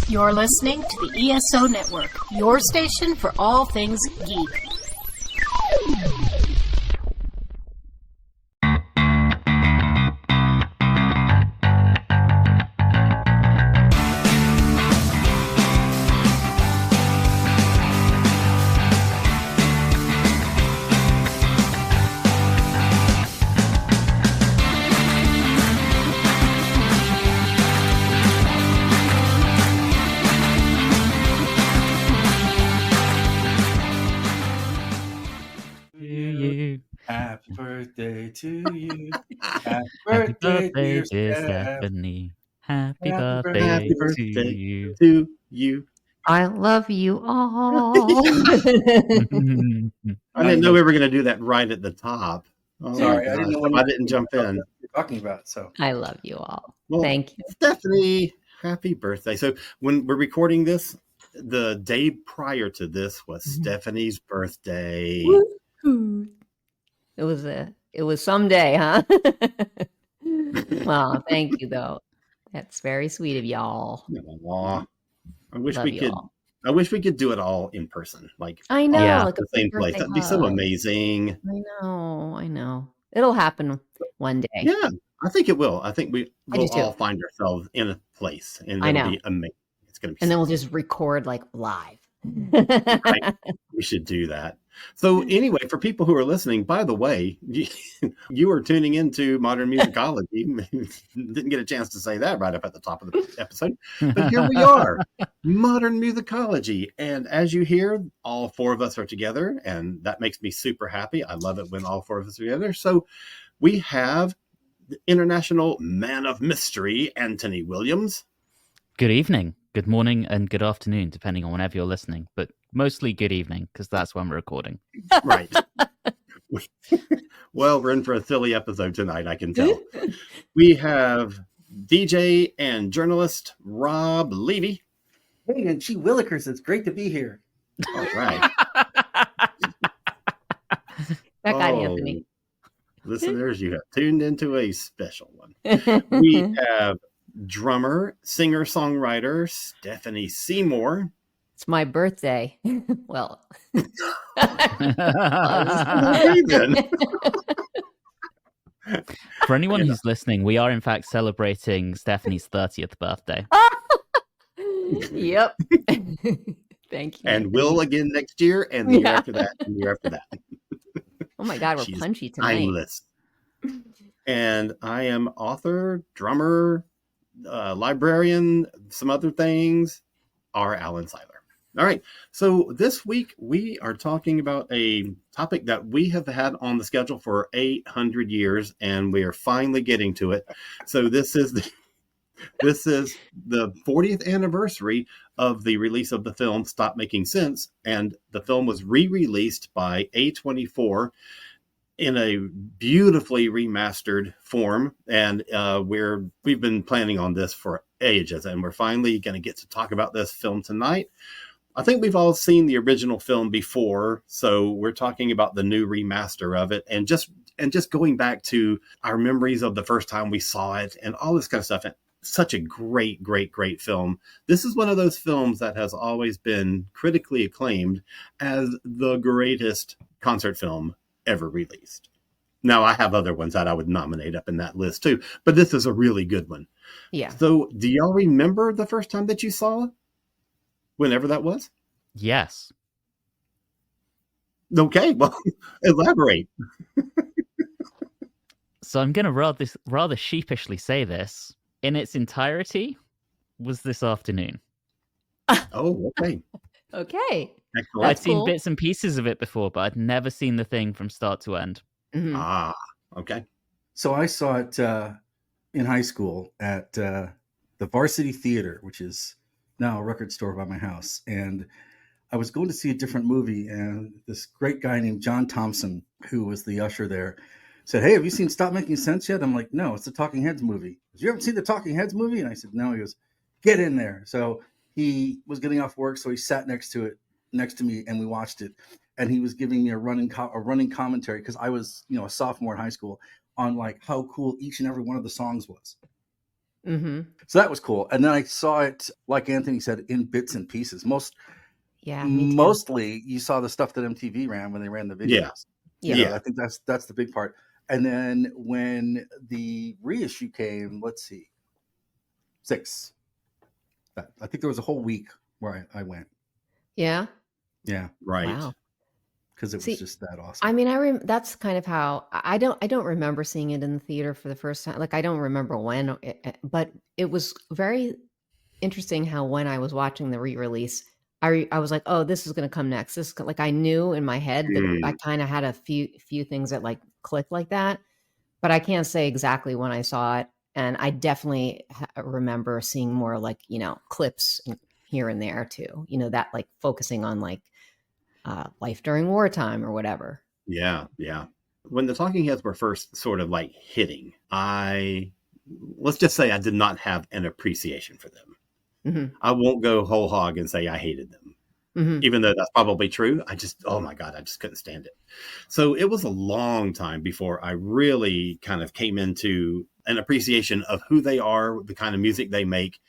You're listening to the ESO Network, your station for all things geek. Happy birthday to you. Happy Happy birthday, birthday, dear Steph. Stephanie. Happy Happy birthday birthday to you. to you. I love you all. I didn't know we were going to do that right at the top. Oh, Sorry, my I didn't gosh, know if I didn't jump in. what you're talking about. So I love you all. Well, Thank you. Stephanie, happy birthday. So when we're recording this, the day prior to this was Stephanie's birthday. Woo-hoo. It was someday, huh? Well, thank you though. That's very sweet of y'all. Aw. I wish Love we you could. all. I wish we could do it all in person, like I know, Yeah. like the a same big place. birthday That'd be so hug. amazing. I know. It'll happen one day. Yeah, I think it will. I think I we'll do too. all find ourselves in a place, and I it'll know. be amazing. It's going to be. And then we'll so just record like live. Right. We should do that. So anyway, for people who are listening, by the way, you are tuning into Modern Musicology. Didn't get a chance to say that right up at the top of the episode, but here we are, Modern Musicology. And as you hear, all four of us are together, and that makes me super happy. I love it when all four of us are together. So we have the international man of mystery, Anthony Williams. Good evening, good morning, and good afternoon, depending on whenever you're listening. But mostly good evening, because that's when we're recording. Right. Well, we're in for a silly episode tonight, I can tell. We have DJ and journalist Rob Levy. hey, and gee willikers, it's great to be here. All right. That guy, Anthony. Listeners, you have tuned into a special one. We have drummer, singer-songwriter Stephanie Seymour. It's my birthday. Well, Okay, then. For anyone who's listening, we are in fact celebrating Stephanie's 30th birthday. Yep. Thank you. And will again next year, and the year after that, and the year after that. Oh my God, we're She's punchy tonight. timeless. And I am author, drummer, librarian, some other things, R. Alan Seiler. All right. So this week we are talking about a topic that we have had on the schedule for 800 years, and we are finally getting to it. So this is the 40th anniversary of the release of the film Stop Making Sense, and the film was re-released by A24 in a beautifully remastered form, and we've been planning on this for ages, and we're finally going to get to talk about this film tonight. I think we've all seen the original film before, so we're talking about the new remaster of it, and just going back to our memories of the first time we saw it, and all this kind of stuff. And such a great film. This is one of those films that has always been critically acclaimed as the greatest concert film ever released. Now, I have other ones that I would nominate up in that list too, but this is a really good one. Yeah. So do y'all remember the first time that you saw it? Whenever that was? Yes. Okay, well, elaborate. So I'm going to rather sheepishly say this. In its entirety, was this afternoon. Oh, okay. Okay. Excellent. I'd seen cool. bits and pieces of it before, but I'd never seen the thing from start to end. Mhm. Ah, okay. So I saw it in high school at the Varsity Theater, which is now a record store by my house. And I was going to see a different movie, and this great guy named John Thompson, who was the usher there, said, "Hey, have you seen Stop Making Sense yet?" I'm like, "No, it's the Talking Heads movie." "You haven't seen the Talking Heads movie?" And I said, "No." He goes, "Get in there." So he was getting off work, so he sat next to me, and we watched it. And he was giving me a running commentary, because I was, a sophomore in high school, on like how cool each and every one of the songs was. Mm-hmm. So that was cool. And then I saw it, like Anthony said, in bits and pieces. Yeah, me too. Mostly you saw the stuff that MTV ran when they ran the Yeah. videos. Yeah. You know, I think that's the big part. And then when the reissue came, let's see, 6. I think there was a whole week where I went. Yeah. Yeah, Right. Wow. because it was See, just that awesome. I mean, that's kind of how I don't remember seeing it in the theater for the first time. Like I don't remember when, but it was very interesting how when I was watching the re-release, I was like, oh, this is going to come next. Like I knew in my head that I kind of had a few things that like clicked like that, but I can't say exactly when I saw it. And I definitely remember seeing more like, clips here and there too, that like focusing on like life during wartime or whatever. Yeah. When the Talking Heads were first sort of like hitting, let's just say I did not have an appreciation for them. Mm-hmm. I won't go whole hog and say I hated them. Mm-hmm. Even though that's probably true. Oh my God, I just couldn't stand it. So it was a long time before I really kind of came into an appreciation of who they are, the kind of music they make.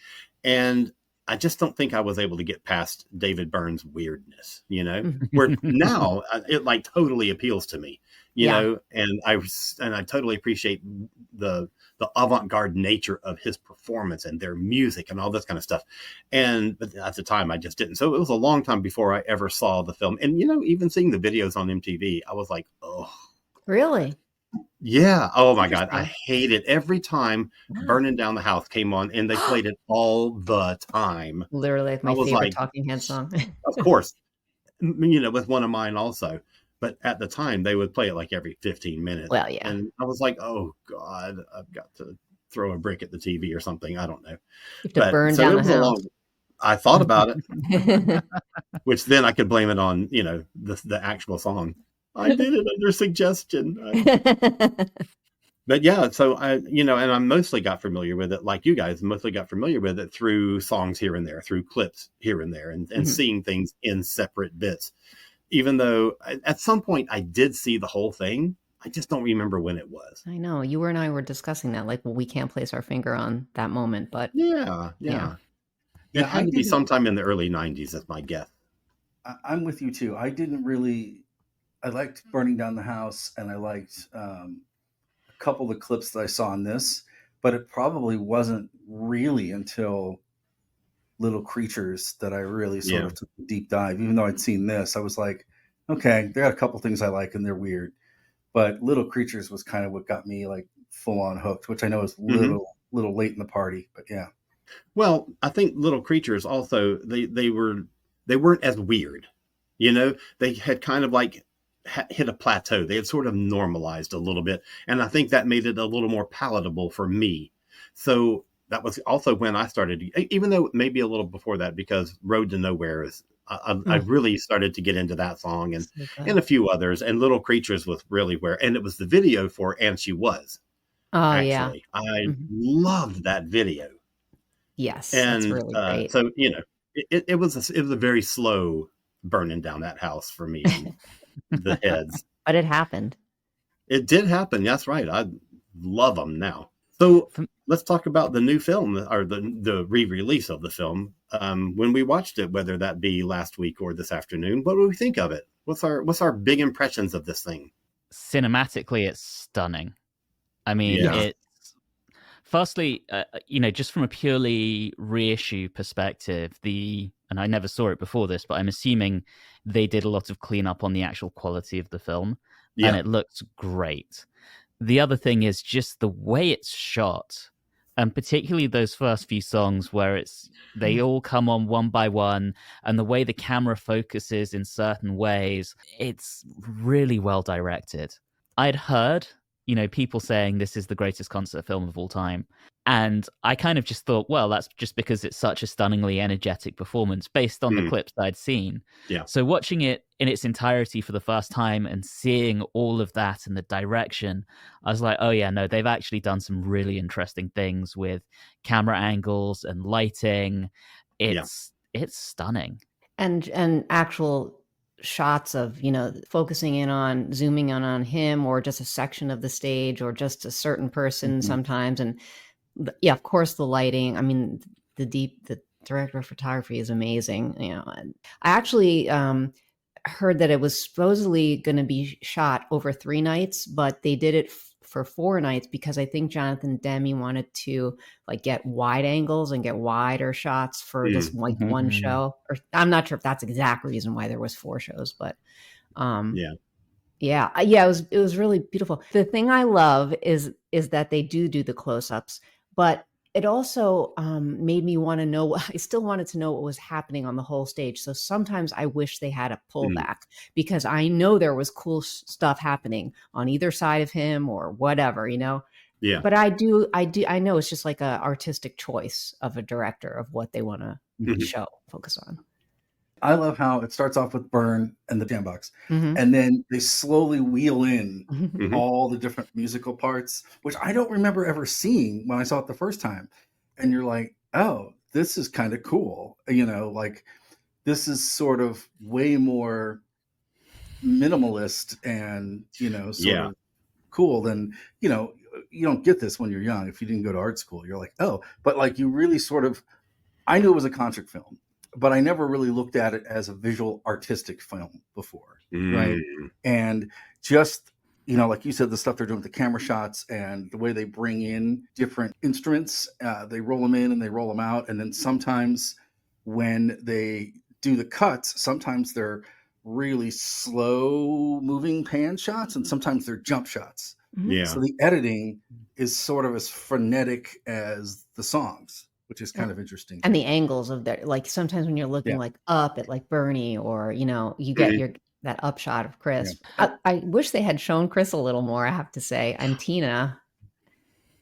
And I just don't think I was able to get past David Byrne's weirdness, where now it like totally appeals to me, and I totally appreciate the avant-garde nature of his performance and their music and all this kind of stuff. But at the time I just didn't. So it was a long time before I ever saw the film. And, even seeing the videos on MTV, I was like, oh, Really? yeah. Oh my God. I hate it every time Burning Down the House came on and they played it all the time. Literally like my favorite Talking Head song. Of course, with one of mine also. But at the time they would play it like every 15 minutes. Well, yeah. And I was like, oh God, I've got to throw a brick at the TV or something. I don't know. You have to burn down the house. I thought about it, which then I could blame it on, the actual song. I did it under suggestion. But yeah, so and I mostly got familiar with it, like you guys mostly got familiar with it through songs here and there, through clips here and there, and seeing things in separate bits. Even though at some point I did see the whole thing, I just don't remember when it was. I know you and I were discussing that, like, well, we can't place our finger on that moment, but yeah. It had to be sometime in the early 90s, that's my guess. I'm with you too. I liked Burning Down the House, and I liked a couple of the clips that I saw in this, but it probably wasn't really until Little Creatures that I really sort of took a deep dive. Even though I'd seen this, I was like, okay, there are a couple things I like and they're weird. But Little Creatures was kind of what got me like full on hooked, which I know is little late in the party, but yeah. Well, I think Little Creatures also, they weren't as weird. They had kind of like hit a plateau. They had sort of normalized a little bit. And I think that made it a little more palatable for me. So that was also when I started, even though maybe a little before that, because Road to Nowhere is, I really started to get into that song and a few others. And Little Creatures was really and it was the video for And She Was. Oh, actually. yeah. I loved that video. Yes, that's really great. So, it was a very slow burning down that house for me. The Heads. But it happened. It did happen. That's right. I love them now. So let's talk about the new film, or the re-release of the film. When we watched it, whether that be last week or this afternoon, what do we think of it? What's our big impressions of this thing? Cinematically, it's stunning. I mean, it's firstly, just from a purely reissue perspective, and I never saw it before this, but I'm assuming they did a lot of cleanup on the actual quality of the film, and it looks great. The other thing is just the way it's shot, and particularly those first few songs where they all come on one by one, and the way the camera focuses in certain ways, it's really well directed. I'd heard, people saying this is the greatest concert film of all time. And I kind of just thought, well, that's just because it's such a stunningly energetic performance based on the clips that I'd seen. Yeah. So watching it in its entirety for the first time and seeing all of that and the direction, I was like, oh yeah, no, they've actually done some really interesting things with camera angles and lighting. It's stunning. And actual shots of, focusing in on, zooming in on him, or just a section of the stage, or just a certain person sometimes. And Yeah, of course, the lighting. I mean, the director of photography is amazing. And I actually heard that it was supposedly going to be shot over 3 nights, but they did it for 4 nights because I think Jonathan Demme wanted to like get wide angles and get wider shots for this like one show. Or I'm not sure if that's the exact reason why there was 4 shows, but Yeah. yeah, it was really beautiful. The thing I love is that they do the close-ups, but it also made me want to know. I still wanted to know what was happening on the whole stage. So sometimes I wish they had a pullback because I know there was cool stuff happening on either side of him or whatever, Yeah. But I know it's just like a artistic choice of a director of what they want to focus on. I love how it starts off with Byrne and the jam box, and then they slowly wheel in all the different musical parts, which I don't remember ever seeing when I saw it the first time. And you're like, oh, this is kind of cool. Like this is sort of way more minimalist and, sort of cool than, you don't get this when you're young. If you didn't go to art school, you're like, oh, but like you really sort of, I knew it was a concert film, but I never really looked at it as a visual artistic film before. Right. And just, like you said, the stuff they're doing with the camera shots and the way they bring in different instruments, they roll them in and they roll them out. And then sometimes when they do the cuts, sometimes they're really slow moving pan shots and sometimes they're jump shots. Yeah. So the editing is sort of as frenetic as the songs, which is kind of interesting. And the angles of their, like sometimes when you're looking like up at like Bernie or, you get that upshot of Chris. Yeah. I wish they had shown Chris a little more, I have to say, and Tina.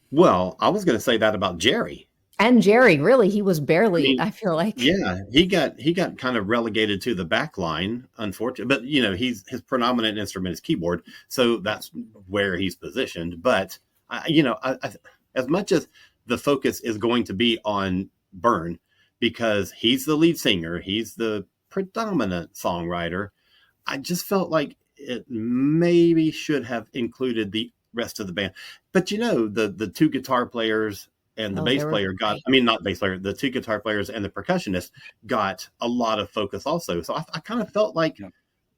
Well, I was going to say that about Jerry. And Jerry, really, he was barely, I feel like. Yeah, he got kind of relegated to the back line, unfortunately. But, his predominant instrument is keyboard, so that's where he's positioned. But, as much as the focus is going to be on Byrne, because he's the lead singer, he's the predominant songwriter, I just felt like it maybe should have included the rest of the band. But, the 2 guitar players and the bass player not bass player, the 2 guitar players and the percussionist got a lot of focus also. So I kind of felt like,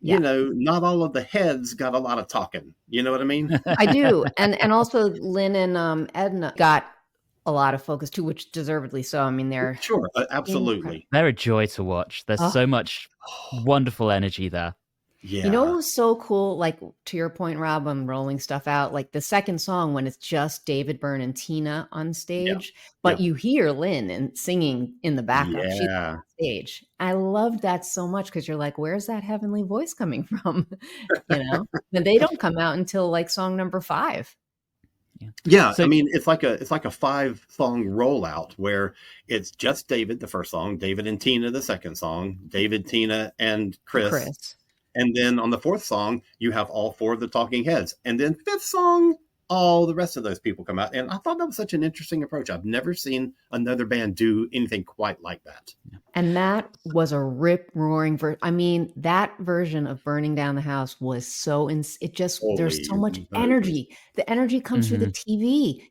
not all of the heads got a lot of talking. You know what I mean? I do. And also Lynn and Edna got a lot of focus too, which deservedly so. I mean, they're sure, absolutely. They're a joy to watch. There's so much wonderful energy there. Yeah. It was so cool, like to your point, Rob, on rolling stuff out, like the second song when it's just David Byrne and Tina on stage, but you hear Lynn and singing in the backup. She's on stage. I loved that so much because you're like, where's that heavenly voice coming from? And they don't come out until like song number 5. Yeah, so, I mean, it's like a 5-song rollout where it's just David the first song, David and Tina the second song, David, Tina, and Chris. And then on the 4th song, you have all 4 of the talking heads. And then 5th song, all the rest of those people come out. And I thought that was such an interesting approach. I've never seen another band do anything quite like that. And that was a rip-roaring version. I mean, that version of Burning Down the House was so... there's so much energy. The energy comes through the TV,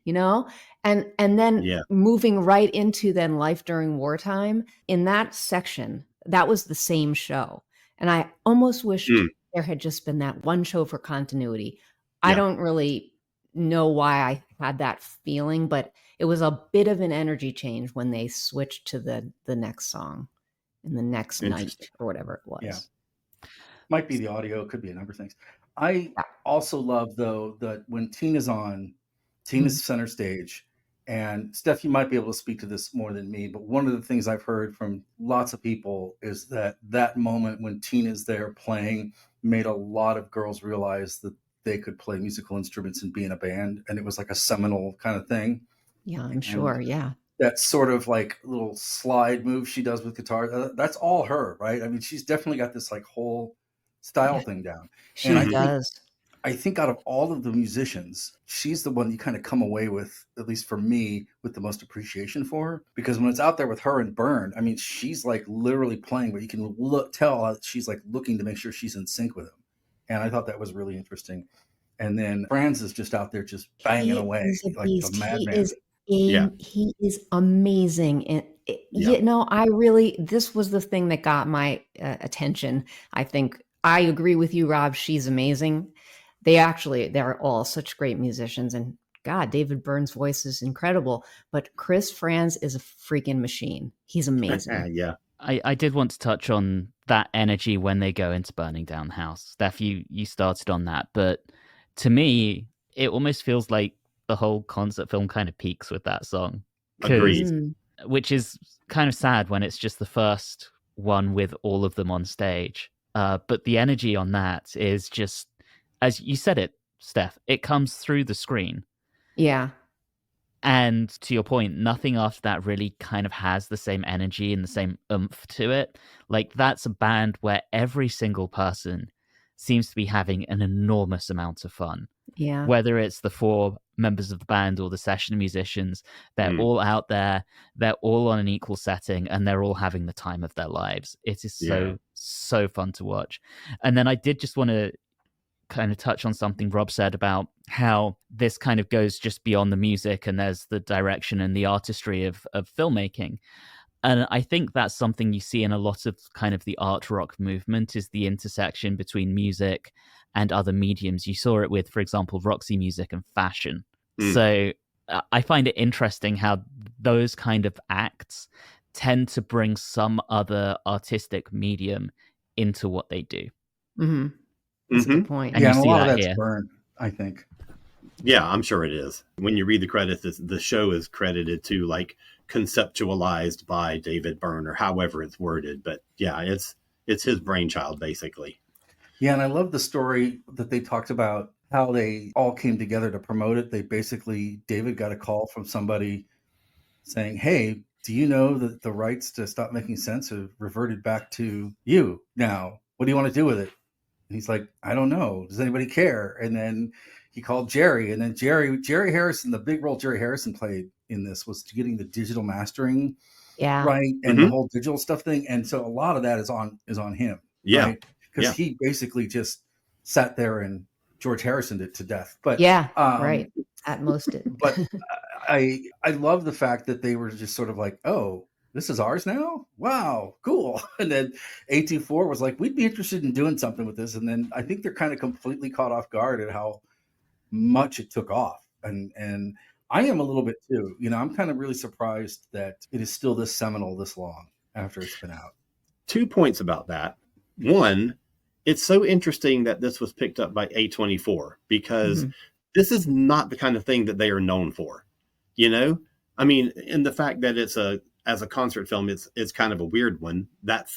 And then moving right into then Life During Wartime, in that section, that was the same show. And I almost wished there had just been that one show for continuity. I don't really know why I had that feeling, but it was a bit of an energy change when they switched to the next song in the next night or whatever it was. Yeah. Might be the audio, could be a number of things. I also love, though, that when Tina's center stage. And Steph, you might be able to speak to this more than me, but one of the things I've heard from lots of people is that moment when Tina's there playing made a lot of girls realize that they could play musical instruments and be in a band. And it was like a seminal kind of thing. Yeah, I'm sure. Yeah. That sort of like little slide move she does with guitar. That's all her, right? I mean, she's definitely got this like whole style thing down. She does. I think out of all of the musicians, she's the one you kind of come away with, at least for me, with the most appreciation for her. Because when it's out there with her and Byrne, I mean, she's like literally playing, but you can tell she's like looking to make sure she's in sync with him. And I thought that was really interesting. And then Franz is just out there just banging away like a madman. Yeah. He is amazing. And Yeah. this was the thing that got my attention. I think I agree with you, Rob. She's amazing. They're all such great musicians. And God, David Byrne's voice is incredible. But Chris Franz is a freaking machine. He's amazing. Yeah. I did want to touch on that energy when they go into burning down the house. Steph, you started on that, but to me, it almost feels like the whole concert film kind of peaks with that song. Agreed. Which is kind of sad when it's just the first one with all of them on stage. But the energy on that is just, as you said it, Steph, it comes through the screen. Yeah. And to your point, nothing after that really kind of has the same energy and the same oomph to it. Like, that's a band where every single person seems to be having an enormous amount of fun. Yeah. Whether it's the 4 members of the band or the session musicians, they're all out there, they're all on an equal setting, and they're all having the time of their lives. It is so fun to watch. And then I did just want to kind of touch on something Rob said about how this kind of goes just beyond the music and there's the direction and the artistry of filmmaking. And I think that's something you see in a lot of kind of the art rock movement, is the intersection between music and other mediums. You saw it with, for example, Roxy Music and fashion. So I find it interesting how those kind of acts tend to bring some other artistic medium into what they do. Mm-hmm. That's a good point. And yeah, you and see a lot that of that's here. Byrne, I think. Yeah, I'm sure it is. When you read the credits, the show is credited to like conceptualized by David Byrne or however it's worded. But yeah, it's his brainchild, basically. Yeah, and I love the story that they talked about how they all came together to promote it. David got a call from somebody saying, hey, do you know that the rights to Stop Making Sense have reverted back to you now? What do you want to do with it? And he's like, I don't know. Does anybody care? And then he called Jerry, and then Jerry Harrison, the big role Jerry Harrison played in this was getting the digital mastering right, and the whole digital stuff thing. And so a lot of that is on him, right? Because he basically just sat there and George Harrison did to death. But right. At most it. But I love the fact that they were just sort of like, oh, this is ours now? Wow, cool. And then A24 was like, we'd be interested in doing something with this. And then I think they're kind of completely caught off guard at how much it took off. And I am a little bit too. I'm kind of really surprised that it is still this seminal this long after it's been out. 2 points about that. One, it's so interesting that this was picked up by A24 because this is not the kind of thing that they are known for. I mean, in the fact that it's as a concert film, it's kind of a weird one that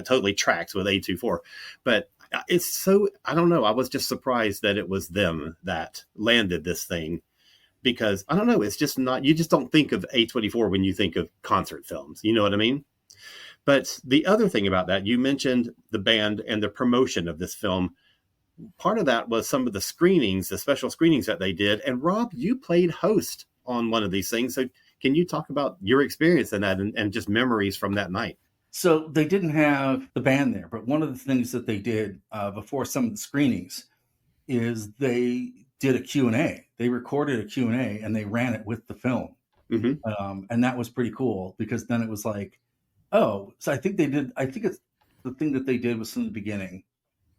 totally tracks with A24. But it's so, I don't know. I was just surprised that it was them that landed this thing because I don't know. It's just not, you just don't think of A24 when you think of concert films. You know what I mean? But the other thing about that, you mentioned the band and the promotion of this film. Part of that was some of the screenings, the special screenings that they did. And Rob, you played host on one of these things. So can you talk about your experience in that and just memories from that night? So they didn't have the band there, but one of the things that they did before some of the screenings is they did a Q&A. They recorded a Q&A and they ran it with the film. And that was pretty cool because then it was like, oh, so I think it's the thing that they did was from the beginning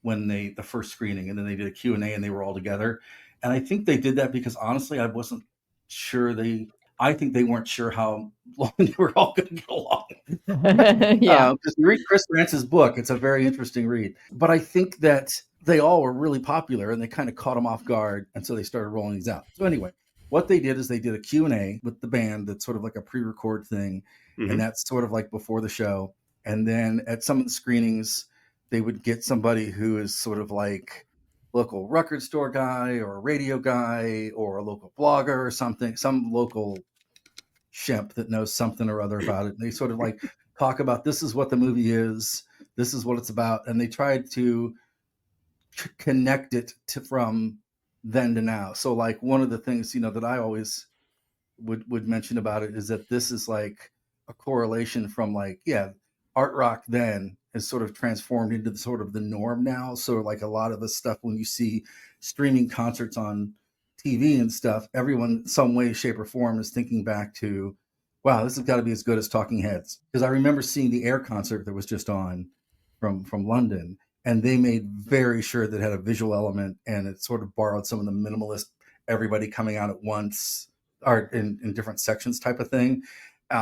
when the first screening, and then they did a Q&A and they were all together. And I think they did that because honestly, I wasn't sure I think they weren't sure how long they were all going to get along. Because you read Chris Rantz's book, it's a very interesting read. But I think that they all were really popular and they kind of caught them off guard. And so they started rolling these out. So anyway, what they did is they did a Q&A with the band that's sort of like a pre-record thing. And that's sort of like before the show. And then at some of the screenings, they would get somebody who is sort of like local record store guy or a radio guy or a local blogger or something, some local shemp that knows something or other about it. And they sort of like talk about this is what the movie is, this is what it's about. And they tried to connect it from then to now. So like one of the things, that I always would mention about it is that this is like a correlation from like, art rock then is sort of transformed into the norm now. So like a lot of the stuff when you see streaming concerts on TV and stuff, everyone, some way, shape, or form, is thinking back to, wow, this has got to be as good as Talking Heads. Because I remember seeing the Air concert that was just on from London, and they made very sure that it had a visual element, and it sort of borrowed some of the minimalist, everybody coming out at once, or in different sections type of thing,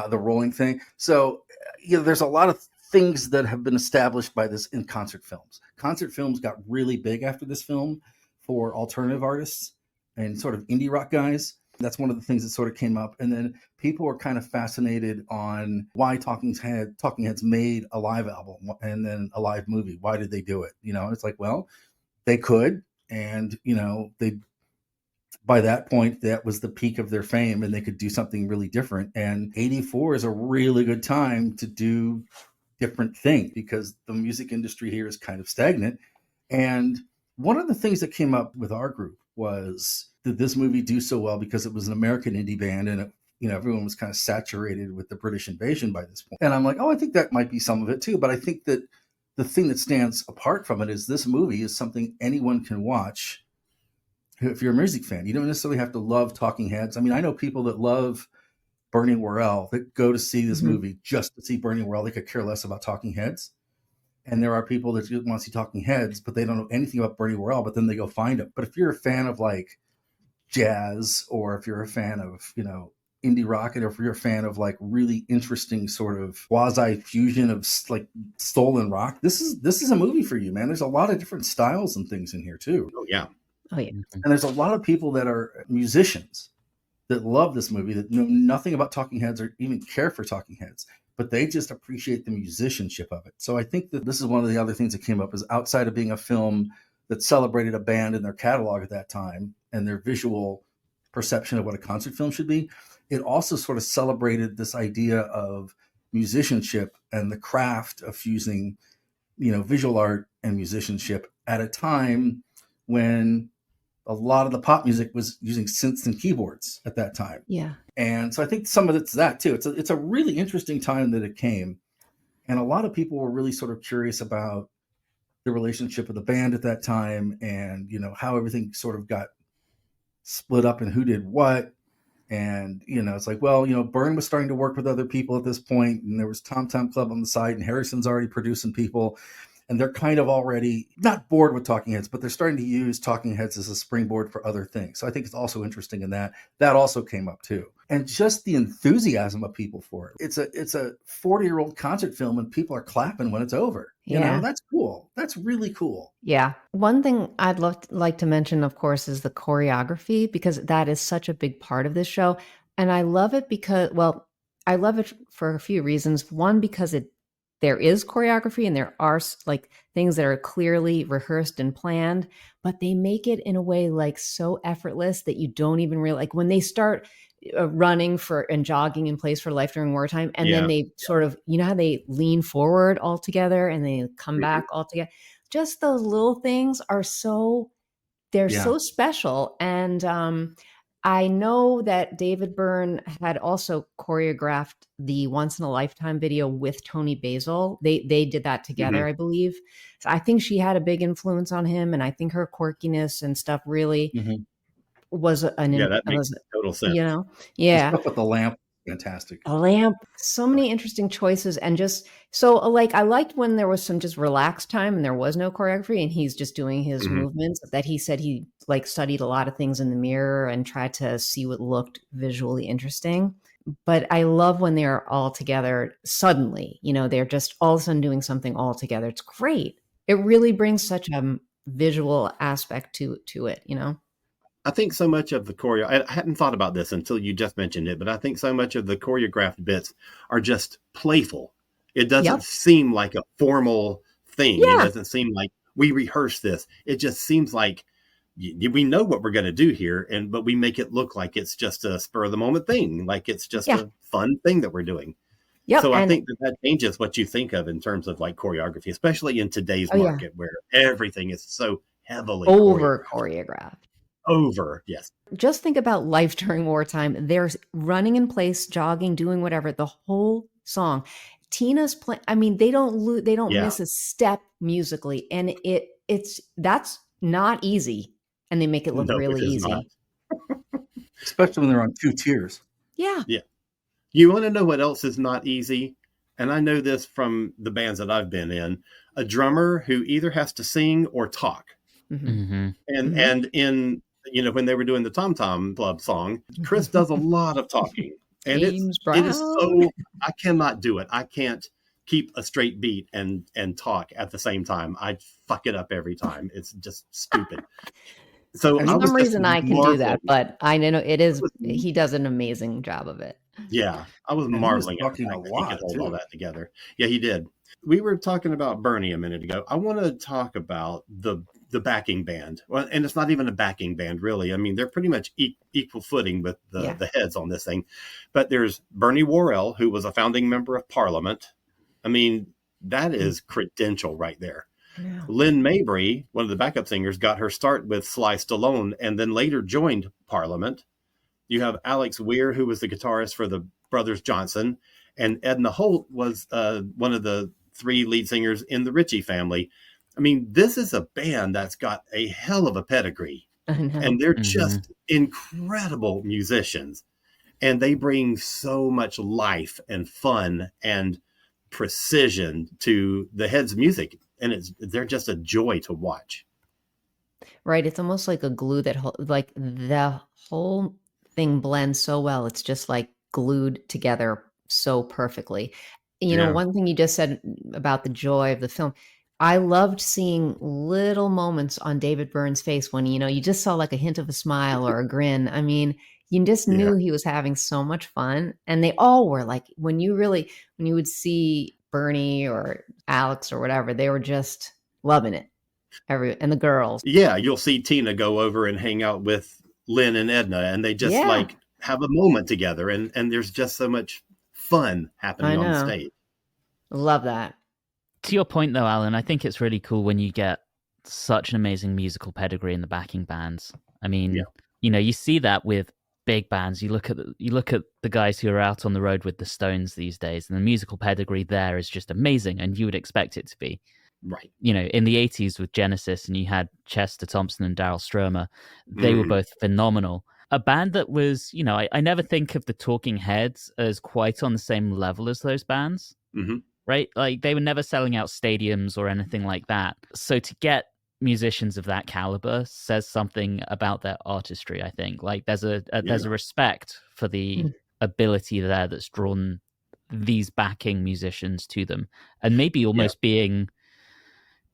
the rolling thing. So, there's a lot of things that have been established by this in concert films. Concert films got really big after this film for alternative artists and sort of indie rock guys. That's one of the things that sort of came up. And then people were kind of fascinated on why Talking Heads made a live album and then a live movie. Why did they do it? It's like, well, they could. And, they, by that point, that was the peak of their fame, and they could do something really different. And 84 is a really good time to do different thing because the music industry here is kind of stagnant. And one of the things that came up with our group was, did this movie do so well because it was an American indie band, and everyone was kind of saturated with the British invasion by this point. And I'm like, oh, I think that might be some of it too. But I think that the thing that stands apart from it is this movie is something anyone can watch if you're a music fan. You don't necessarily have to love Talking Heads. I mean, I know people that love Burning Whorell that go to see this movie just to see Burning Whorell. They could care less about Talking Heads. And there are people that want to see Talking Heads, but they don't know anything about Burning Whorell, but then they go find them. But if you're a fan of like jazz, or if you're a fan of, indie rock, or if you're a fan of like really interesting sort of quasi fusion of like soul and rock, this is a movie for you, man. There's a lot of different styles and things in here too. Oh yeah. And there's a lot of people that are musicians that love this movie that know nothing about Talking Heads or even care for Talking Heads, but they just appreciate the musicianship of it. So I think that this is one of the other things that came up, is outside of being a film that celebrated a band in their catalog at that time and their visual perception of what a concert film should be, it also sort of celebrated this idea of musicianship and the craft of fusing, visual art and musicianship at a time when a lot of the pop music was using synths and keyboards at that time. Yeah. And so I think some of it's that too. It's a really interesting time that it came. And a lot of people were really sort of curious about the relationship of the band at that time, and, how everything sort of got split up and who did what. And, it's like, well, Byrne was starting to work with other people at this point, and there was Tom Tom Club on the side, and Harrison's already producing people. And they're kind of already not bored with Talking Heads, but they're starting to use Talking Heads as a springboard for other things. So I think it's also interesting in that also came up too. And just the enthusiasm of people for it. It's a 40-year-old concert film, and people are clapping when it's over. That's cool. That's really cool. Yeah. One thing I'd like to mention, of course, is the choreography, because that is such a big part of this show. And I love it because, I love it for a few reasons. One, because there is choreography and there are like things that are clearly rehearsed and planned, but they make it in a way like so effortless that you don't even realize, like when they start running and jogging in place for life during wartime. And then they sort of, how they lean forward all together and they come back all together. Just those little things are so special. And, I know that David Byrne had also choreographed the Once in a Lifetime video with Tony Basil. They did that together, I believe. So I think she had a big influence on him, and I think her quirkiness and stuff really was that makes total sense. The stuff with the lamp, fantastic. A lamp, so many interesting choices, and just so like I liked when there was some just relaxed time and there was no choreography and he's just doing his movements. That he said he like studied a lot of things in the mirror and tried to see what looked visually interesting. But I love when they're all together suddenly. They're just all of a sudden doing something all together. It's great. It really brings such a visual aspect to it. I think so much of the choreo, I hadn't thought about this until you just mentioned it, but I think so much of the choreographed bits are just playful. It doesn't seem like a formal thing. Yeah. It doesn't seem like we rehearse this. It just seems like we know what we're going to do here, but we make it look like it's just a spur of the moment thing, like it's just a fun thing that we're doing. Yep. So I think that changes what you think of in terms of like choreography, especially in today's market where everything is so heavily choreographed. Yes. Just think about life during wartime. They're running in place, jogging, doing whatever, the whole song. Tina's playing. I mean, they don't miss a step musically, and that's not easy. And they make it look really easy. especially when they're on 2 tiers. Yeah. Yeah. You want to know what else is not easy? And I know this from the bands that I've been in. A drummer who either has to sing or talk. Mm-hmm. And in, when they were doing the Tom Tom Club song, Chris does a lot of talking. And it James is Brown. so, I cannot do it. I can't keep a straight beat and talk at the same time. I fuck it up every time. It's just stupid. So For For some reason I can do that, marveling. but I know he does an amazing job of it. Yeah, I was And he was marveling at the talking a fact that he lot, could hold all too. that together. Yeah, he did. We were talking about Bernie a minute ago. I want to talk about the backing band. Well, and it's not even a backing band, really. I mean, they're pretty much equal footing with the heads on this thing. But there's Bernie Worrell, who was a founding member of Parliament. I mean, that is credential right there. Yeah. Lynn Mabry, one of the backup singers, got her start with Sly Stallone and then later joined Parliament. You have Alex Weir, who was the guitarist for the Brothers Johnson, and Edna Holt was one of the 3 lead singers in the Ritchie family. I mean, this is a band that's got a hell of a pedigree, I know. and they're just incredible musicians, and they bring so much life and fun and precision to the Heads' music, and they're just a joy to watch. Right. It's almost like a glue that like the whole thing blends so well. It's just like glued together so perfectly. Yeah. One thing you just said about the joy of the film, I loved seeing little moments on David Byrne's face when, you just saw like a hint of a smile or a grin. I mean, you just knew he was having so much fun. And they all were like, when you would see Bernie or Alex or whatever, they were just loving it. And the girls. Yeah, you'll see Tina go over and hang out with Lynn and Edna, and they just like have a moment together, and there's just so much fun happening on stage. Love that. To your point though, Alan, I think it's really cool when you get such an amazing musical pedigree in the backing bands. I mean, you see that with big bands. You look at the guys who are out on the road with the Stones these days, and the musical pedigree there is just amazing, and you would expect it to be. Right. In the 80s with Genesis, and you had Chester Thompson and Daryl Stromer, they were both phenomenal. A band that was, I never think of the Talking Heads as quite on the same level as those bands, right? Like they were never selling out stadiums or anything like that. So to get musicians of that caliber says something about their artistry, I think. Like there's a respect for the ability there that's drawn these backing musicians to them, and maybe almost being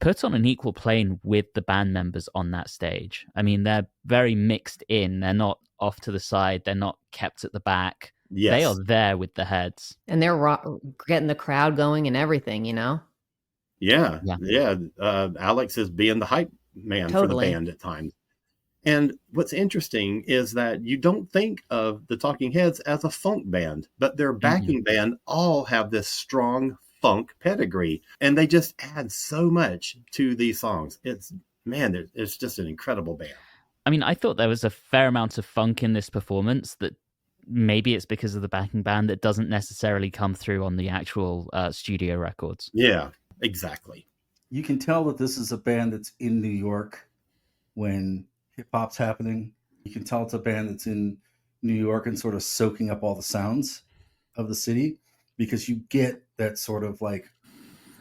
put on an equal plane with the band members on that stage. I mean, they're very mixed in. They're not off to the side. They're not kept at the back. Yes. They are there with the heads. And they're getting the crowd going and everything, Yeah. Alex is being the hype man for the band at times. And what's interesting is that you don't think of the Talking Heads as a funk band, but their backing band all have this strong funk pedigree, and they just add so much to these songs. It's just an incredible band. I mean, I thought there was a fair amount of funk in this performance that maybe it's because of the backing band that doesn't necessarily come through on the actual studio records. Yeah, exactly. You can tell that this is a band that's in New York when hip hop's happening. You can tell it's a band that's in New York and sort of soaking up all the sounds of the city, because you get that sort of like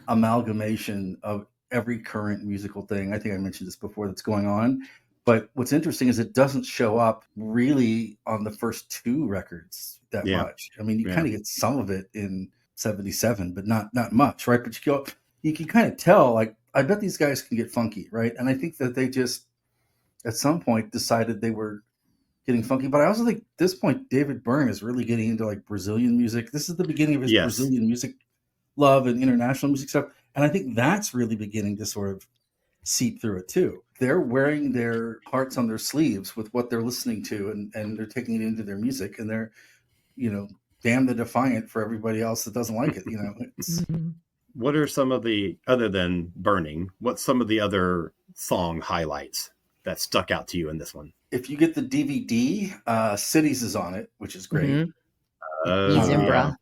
amalgamation of every current musical thing. I think I mentioned this before that's going on. But what's interesting is it doesn't show up really on the first 2 records that much. I mean, you kind of get some of it in 77, but not much, right? But you can kind of tell, like, I bet these guys can get funky, right? And I think that they just, at some point, decided they were getting funky. But I also think at this point, David Byrne is really getting into like Brazilian music. This is the beginning of his Brazilian music love and international music stuff. And I think that's really beginning to sort of seep through it too. They're wearing their hearts on their sleeves with what they're listening to, and they're taking it into their music, and they're, damn the defiant for everybody else that doesn't like it. It's... What are some of the, other than Burning, what's some of the other song highlights that stuck out to you in this one? If you get the DVD, Cities is on it, which is great. Zimbra.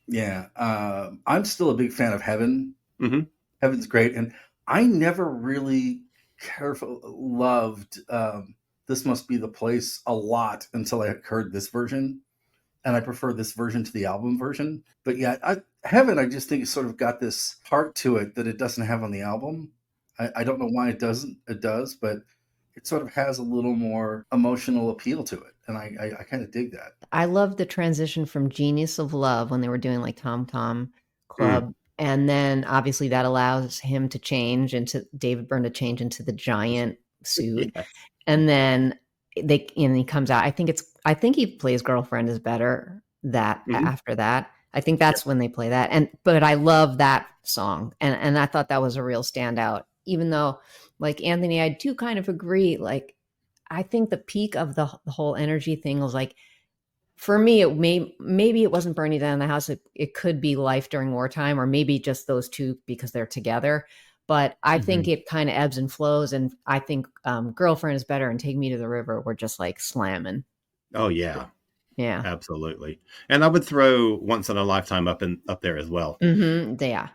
Yeah. I'm still a big fan of Heaven. Heaven's great. And I never really loved This Must Be the Place a lot until I heard this version. And I prefer this version to the album version. But yeah, Heaven, I just think it's sort of got this heart to it that it doesn't have on the album. I don't know why it doesn't. It does, but it sort of has a little more emotional appeal to it. And I kind of dig that. I love the transition from Genius of Love when they were doing like Tom Tom Club. And then obviously that allows him to change into David Byrne to change into the giant suit. Yes. And then he comes out. I think he plays Girlfriend is better after that. I think that's when they play that. But I love that song. And I thought that was a real standout, even though like Anthony, I do kind of agree. Like, I think the peak of the whole energy thing was like, for me, maybe it wasn't Burning Down the House. It could be Life During Wartime, or maybe just those two because they're together. But I think it kind of ebbs and flows. And I think Girlfriend is better and Take Me to the River were just like slamming. Oh, yeah. Yeah. Absolutely. And I would throw Once in a Lifetime up there as well. Mm-hmm. Yeah.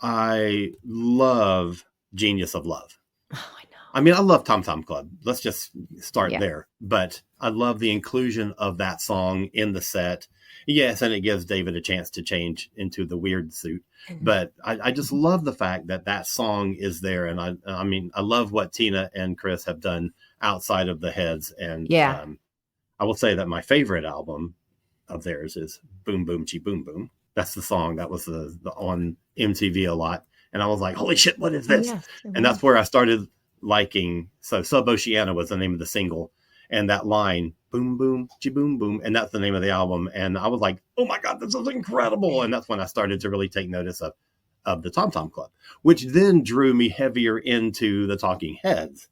I love Genius of Love. Oh, I know. I mean, I love Tom Tom Club. Let's just start there. But I love the inclusion of that song in the set. Yes, and it gives David a chance to change into the weird suit. But I just love the fact that song is there. And I mean, I love what Tina and Chris have done outside of the Heads. And I will say that my favorite album of theirs is Boom Boom Chi Boom Boom. That's the song that was the on MTV a lot. And I was like, holy shit, what is this? And that's where I started liking. So Sub Oceana was the name of the single. And that line, boom, boom, chi boom, boom. And that's the name of the album. And I was like, oh my God, this is incredible. And that's when I started to really take notice of the Tom Tom Club, which then drew me heavier into the Talking Heads.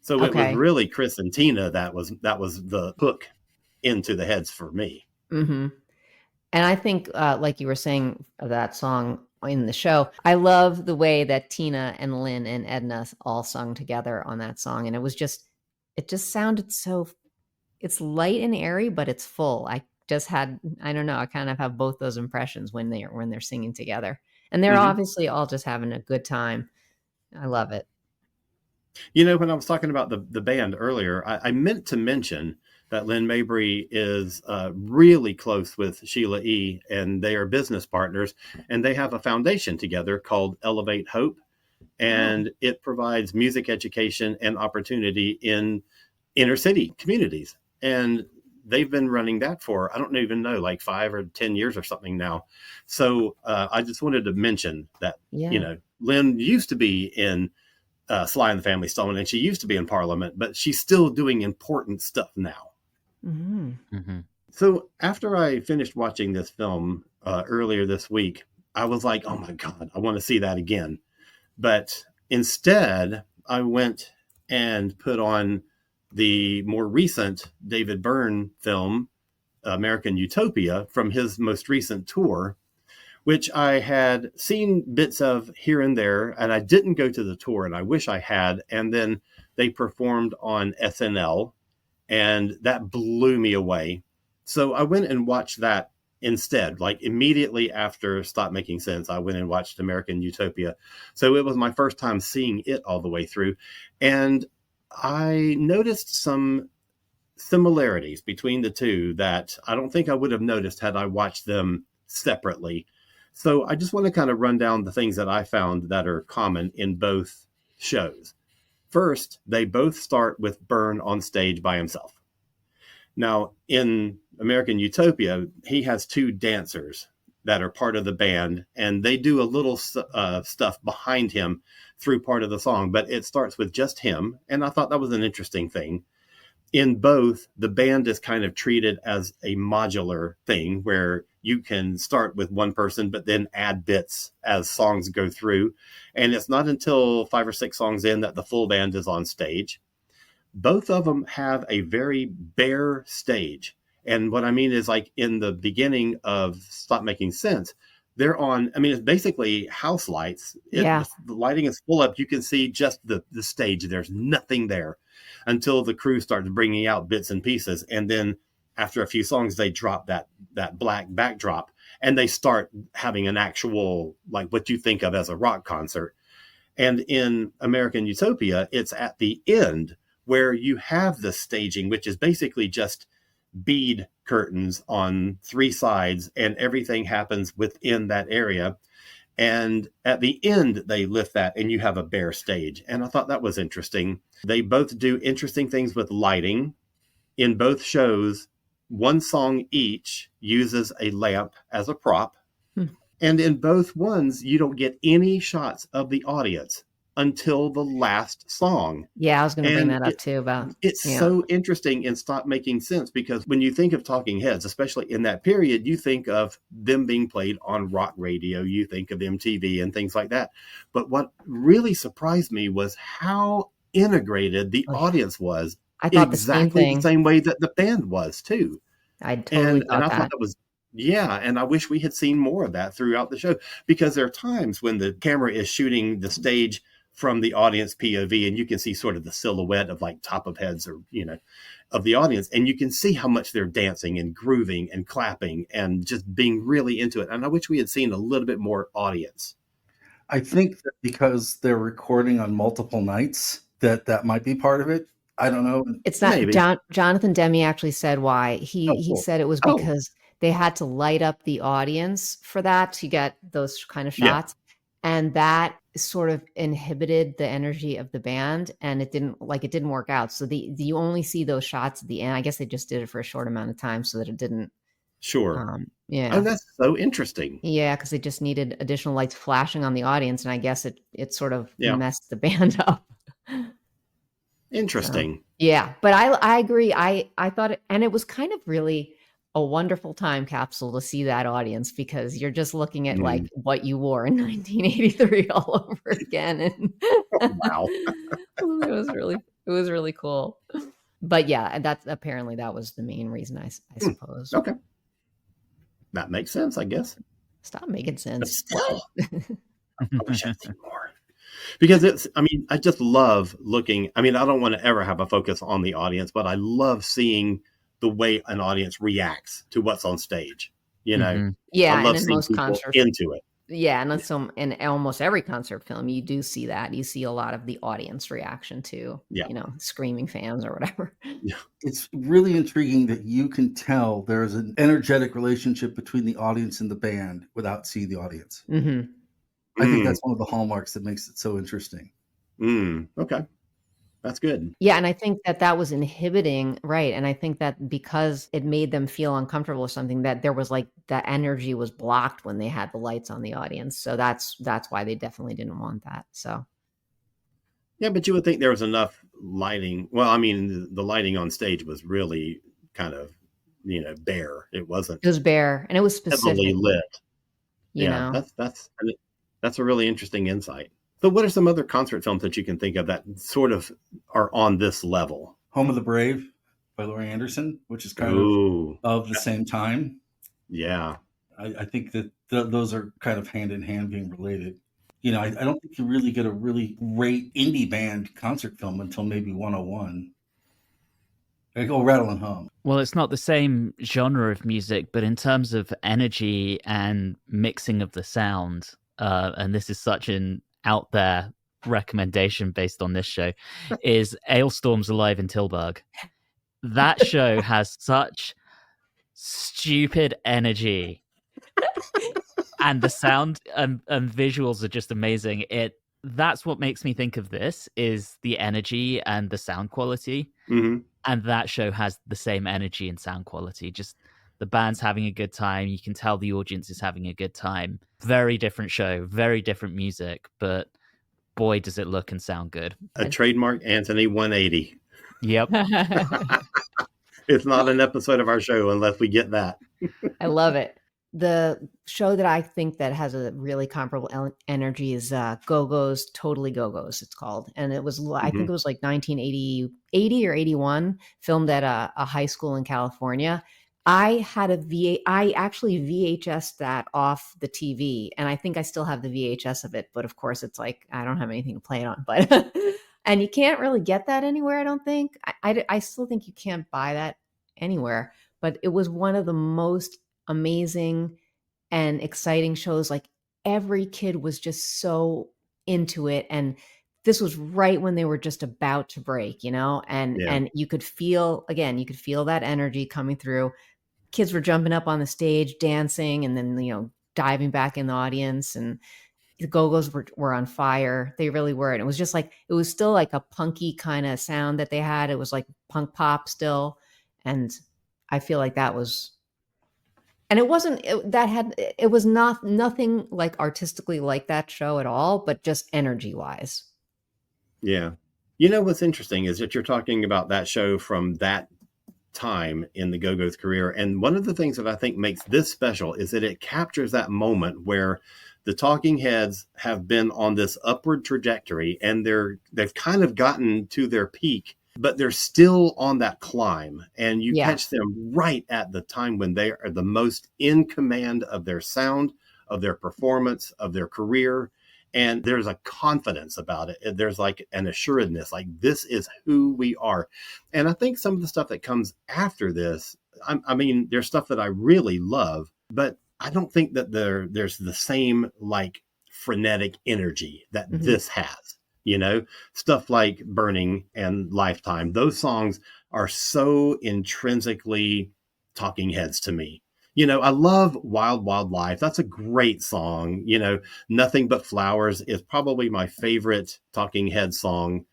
So it was really Chris and Tina that was the hook into the Heads for me. Mm-hmm. And I think, like you were saying, that song in the show, I love the way that Tina and Lynn and Edna all sung together on that song. And it just sounded so, it's light and airy, but it's full. I don't know, I kind of have both those impressions when they're singing together. And they're obviously all just having a good time. I love it. You know, when I was talking about the band earlier, I meant to mention that Lynn Mabry is really close with Sheila E., and they are business partners, and they have a foundation together called Elevate Hope, and it provides music education and opportunity in inner city communities. And they've been running that for, I don't even know, like 5 or 10 years or something now. So I just wanted to mention that, you know, Lynn used to be in Sly and the Family Stone, and she used to be in Parliament, but she's still doing important stuff now. Mm-hmm. Mm-hmm. So after I finished watching this film earlier this week, I was like, oh my God, I want to see that again. But instead, I went and put on the more recent David Byrne film, American Utopia, from his most recent tour, which I had seen bits of here and there, and I didn't go to the tour, and I wish I had. And then they performed on SNL, and that blew me away. So I went and watched that instead. Like immediately after Stop Making Sense, I went and watched American Utopia. So it was my first time seeing it all the way through. And I noticed some similarities between the two that I don't think I would have noticed had I watched them separately. So I just want to kind of run down the things that I found that are common in both shows. First, they both start with Byrne on stage by himself. Now, in American Utopia, he has 2 dancers that are part of the band, and they do a little stuff behind him through part of the song, but it starts with just him, and I thought that was an interesting thing. In both, the band is kind of treated as a modular thing where you can start with one person, but then add bits as songs go through. And it's not until 5 or 6 songs in that the full band is on stage. Both of them have a very bare stage. And what I mean is, like in the beginning of Stop Making Sense, they're on, I mean, it's basically house lights. The lighting is full up. You can see just the stage. There's nothing there until the crew starts bringing out bits and pieces. And then after a few songs, they drop that black backdrop and they start having an actual, like what you think of as a rock concert. And in American Utopia, it's at the end where you have the staging, which is basically just bead curtains on 3 sides, and everything happens within that area. And at the end, they lift that and you have a bare stage. And I thought that was interesting. They both do interesting things with lighting. In both shows, one song each uses a lamp as a prop. And in both ones, you don't get any shots of the audience until the last song. Yeah, I was going to bring that up too. It's so interesting and stop making sense, because when you think of talking heads, especially in that period, you think of them being played on rock radio, you think of MTV and things like that. But what really surprised me was how integrated the audience was. I thought exactly the same way that the band was too. I totally and I thought that was, and I wish we had seen more of that throughout the show, because there are times when the camera is shooting the stage from the audience POV, and you can see sort of the silhouette of like top of heads, or, of the audience. And you can see how much they're dancing and grooving and clapping and just being really into it. And I wish we had seen a little bit more audience. I think that because they're recording on multiple nights, that might be part of it. I don't know. It's not. Jonathan Demme actually said why. He said it was because they had to light up the audience for that to get those kind of shots. And that sort of inhibited the energy of the band, and it didn't work out. So you only see those shots at the end. I guess they just did it for a short amount of time so that it didn't. Sure. Yeah. Oh, that's so interesting. Yeah, because they just needed additional lights flashing on the audience, and I guess it sort of messed the band up. Interesting. Yeah, but I agree. I thought it, and it was kind of really a wonderful time capsule to see that audience, because you're just looking at like what you wore in 1983 all over again. And wow. it was really cool. But yeah, that was the main reason, I suppose. Okay. That makes sense, I guess. Stop making sense. Still, I wish I'd seen more. Because I just love looking. I don't want to ever have a focus on the audience, but I love seeing the way an audience reacts to what's on stage. Yeah, I love and in seeing most people concerts, into it. Yeah, and in almost every concert film, you do see that. You see a lot of the audience reaction to, screaming fans or whatever. Yeah. It's really intriguing that you can tell there's an energetic relationship between the audience and the band without seeing the audience. Mm-hmm. I think that's one of the hallmarks that makes it so interesting. Okay. That's good. Yeah, and I think that was inhibiting, right? And I think that because it made them feel uncomfortable or something, that there was like that energy was blocked when they had the lights on the audience. So that's why they definitely didn't want that. So yeah, but you would think there was enough lighting. Well, the lighting on stage was really kind of bare. It wasn't. It was bare, and it was specific. Heavily lit. You know, that's a really interesting insight. So what are some other concert films that you can think of that sort of are on this level? Home of the Brave by Laurie Anderson, which is kind of the same time. Yeah. I think that those are kind of hand in hand being related. I don't think you really get a really great indie band concert film until maybe 101. I go Rattle and Hum. Well, it's not the same genre of music, but in terms of energy and mixing of the sound, and this is such an out there recommendation based on this show, is Ailstorms Alive in Tilburg. That show has such stupid energy, and the sound and visuals are just amazing. That's what makes me think of this, is the energy and the sound quality. And that show has the same energy and sound quality. Just the band's having a good time. You can tell the audience is having a good time. Very different show, very different music, but boy, does it look and sound good. A trademark Anthony 180. Yep. It's not an episode of our show unless we get that. I love it. The show that I think that has a really comparable energy is Go-Go's, Totally Go-Go's, it's called. And it was, I think it was like 1980 or 81, filmed at a high school in California. I actually VHS'd that off the TV, and I think I still have the VHS of it, but of course it's like, I don't have anything to play it on, but, and you can't really get that anywhere, I don't think. I still think you can't buy that anywhere, but it was one of the most amazing and exciting shows. Like every kid was just so into it, and this was right when they were just about to break, and you could feel that energy coming through. Kids were jumping up on the stage, dancing, and then, diving back in the audience, and the Go-Go's were on fire. They really were. And it was just like, it was still like a punky kind of sound that they had. It was like punk pop still. And I feel like that was, and it wasn't, it was nothing like artistically like that show at all, but just energy wise. Yeah. What's interesting is that you're talking about that show from that time in the Go-Go's career. And one of the things that I think makes this special is that it captures that moment where the Talking Heads have been on this upward trajectory, and they've kind of gotten to their peak, but they're still on that climb. And you catch them right at the time when they are the most in command of their sound, of their performance, of their career. And there's a confidence about it. There's like an assuredness, like this is who we are. And I think some of the stuff that comes after this, I mean, there's stuff that I really love, but I don't think that there's the same like frenetic energy that this has, stuff like Burning and Lifetime. Those songs are so intrinsically Talking Heads to me. I love Wild Wild Life. That's a great song. Nothing But Flowers is probably my favorite Talking Heads song.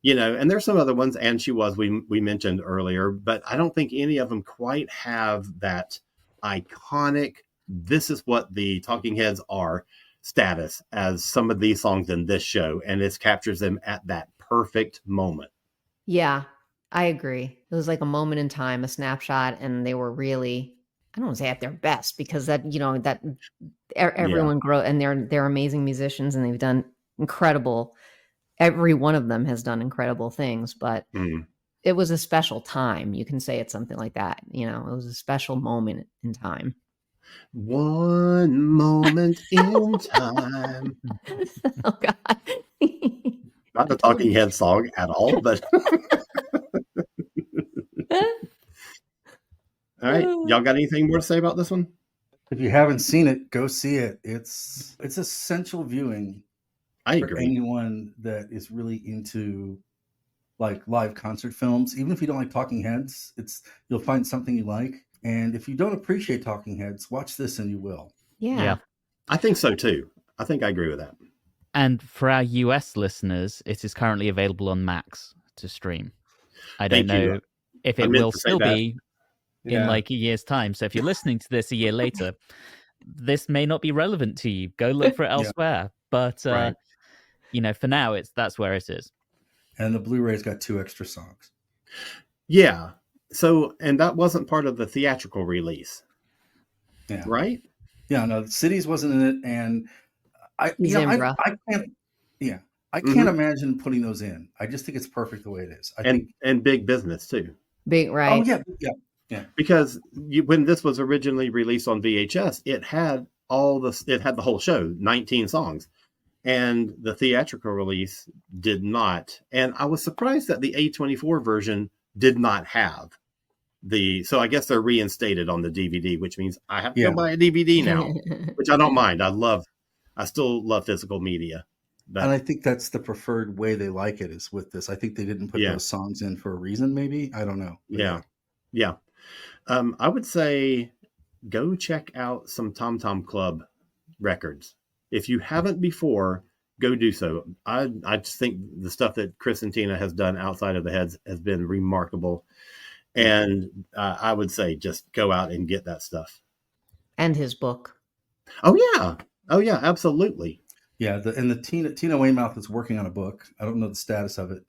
And there's some other ones, And She Was we mentioned earlier, but I don't think any of them quite have that iconic, this is what the Talking Heads are status as some of these songs in this show. And it captures them at that perfect moment. Yeah, I agree. It was like a moment in time, a snapshot, and they were really, I don't want to say at their best, because that, that everyone grow, and they're amazing musicians, and they've done incredible, every one of them has done incredible things, but it was a special time. You can say it's something like that. It was a special moment in time. One moment in time. Oh God. Not a Talking Head song at all, but all right. Y'all got anything more to say about this one? If you haven't seen it, go see it. It's essential viewing. I agree. For anyone that is really into like live concert films. Even if you don't like Talking Heads, you'll find something you like. And if you don't appreciate Talking Heads, watch this and you will. Yeah. I think so too. I think I agree with that. And for our US listeners, it is currently available on Max to stream. I don't know if it will still be in like a year's time. So if you're listening to this a year later, this may not be relevant to you. Go look for it elsewhere. But for now, that's where it is. And the Blu-ray's got 2 extra songs. Yeah. So, and that wasn't part of the theatrical release. Yeah. Right? Yeah, no, Cities wasn't in it, and I can't imagine putting those in. I just think it's perfect the way it is. And Big Business too. Big, right? Oh yeah. Because when this was originally released on VHS, it had the whole show, 19 songs, and the theatrical release did not. And I was surprised that the A24 version did not have so I guess they're reinstated on the DVD, which means I have to go buy a DVD now, which I don't mind. I still love physical media. But, and I think that's the preferred way they like it is with this. I think they didn't put those songs in for a reason, maybe. I don't know. But yeah. I would say go check out some Tom Tom Club records. If you haven't before, go do so. I just think the stuff that Chris and Tina has done outside of the Heads has been remarkable. And I would say just go out and get that stuff. And his book. Oh, yeah, absolutely. Yeah, Tina Weymouth is working on a book. I don't know the status of it,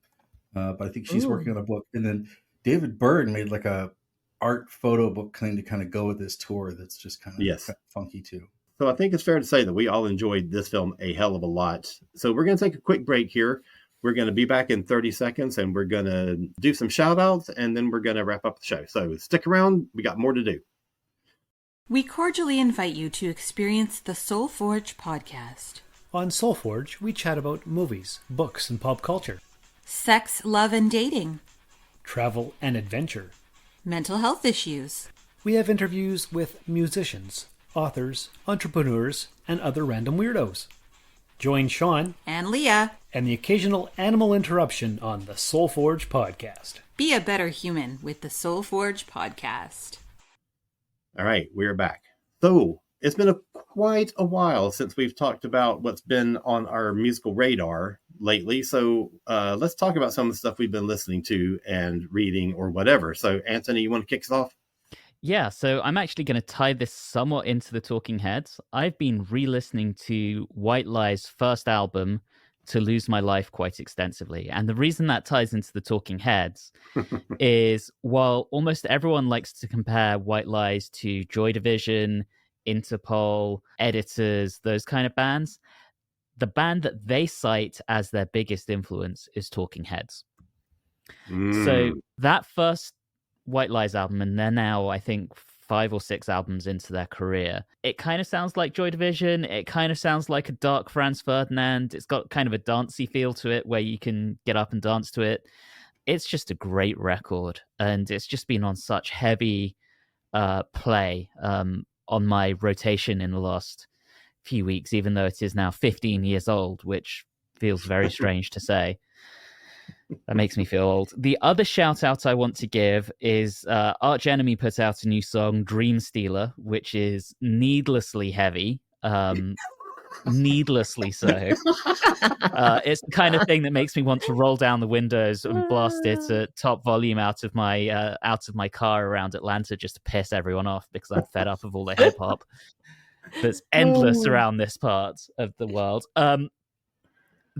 but I think she's working on a book. And then David Byrne made like a art photo book kind of go with this tour that's just kind of funky too. So I think it's fair to say that we all enjoyed this film a hell of a lot. So we're going to take a quick break here. We're going to be back in 30 seconds, and we're going to do some shout outs, and then we're going to wrap up the show. So stick around. We got more to do. We cordially invite you to experience the SoulForge podcast. On SoulForge, we chat about movies, books, and pop culture. Sex, love, and dating. Travel and adventure. Mental health issues. We have interviews with musicians, authors, entrepreneurs, and other random weirdos. Join Sean and Leah and the occasional animal interruption on the Soul Forge podcast. Be a better human with the Soul Forge podcast. All right, we're back. So it's been quite a while since we've talked about what's been on our musical radar lately. So let's talk about some of the stuff we've been listening to and reading or whatever. So Anthony, you want to kick us off? Yeah, so I'm actually going to tie this somewhat into the Talking Heads. I've been re-listening to White Lie's first album, To Lose My Life, quite extensively. And the reason that ties into the Talking Heads is while almost everyone likes to compare White Lies to Joy Division, Interpol, Editors, those kind of bands, the band that they cite as their biggest influence is Talking Heads. So that first White Lies album, and they're now, I think, 5 or 6 albums into their career. It kind of sounds like Joy Division. It kind of sounds like a dark Franz Ferdinand. It's got kind of a dancey feel to it where you can get up and dance to it. It's just a great record, and it's just been on such heavy play on my rotation in the last few weeks, even though it is now 15 years old, which feels very strange to say. That makes me feel old. The other shout out I want to give is Arch Enemy put out a new song, Dream Stealer, which is needlessly heavy. Needlessly so. It's the kind of thing that makes me want to roll down the windows and blast it at top volume out of my car around Atlanta just to piss everyone off because I'm fed up of all the hip hop that's endless around this part of the world.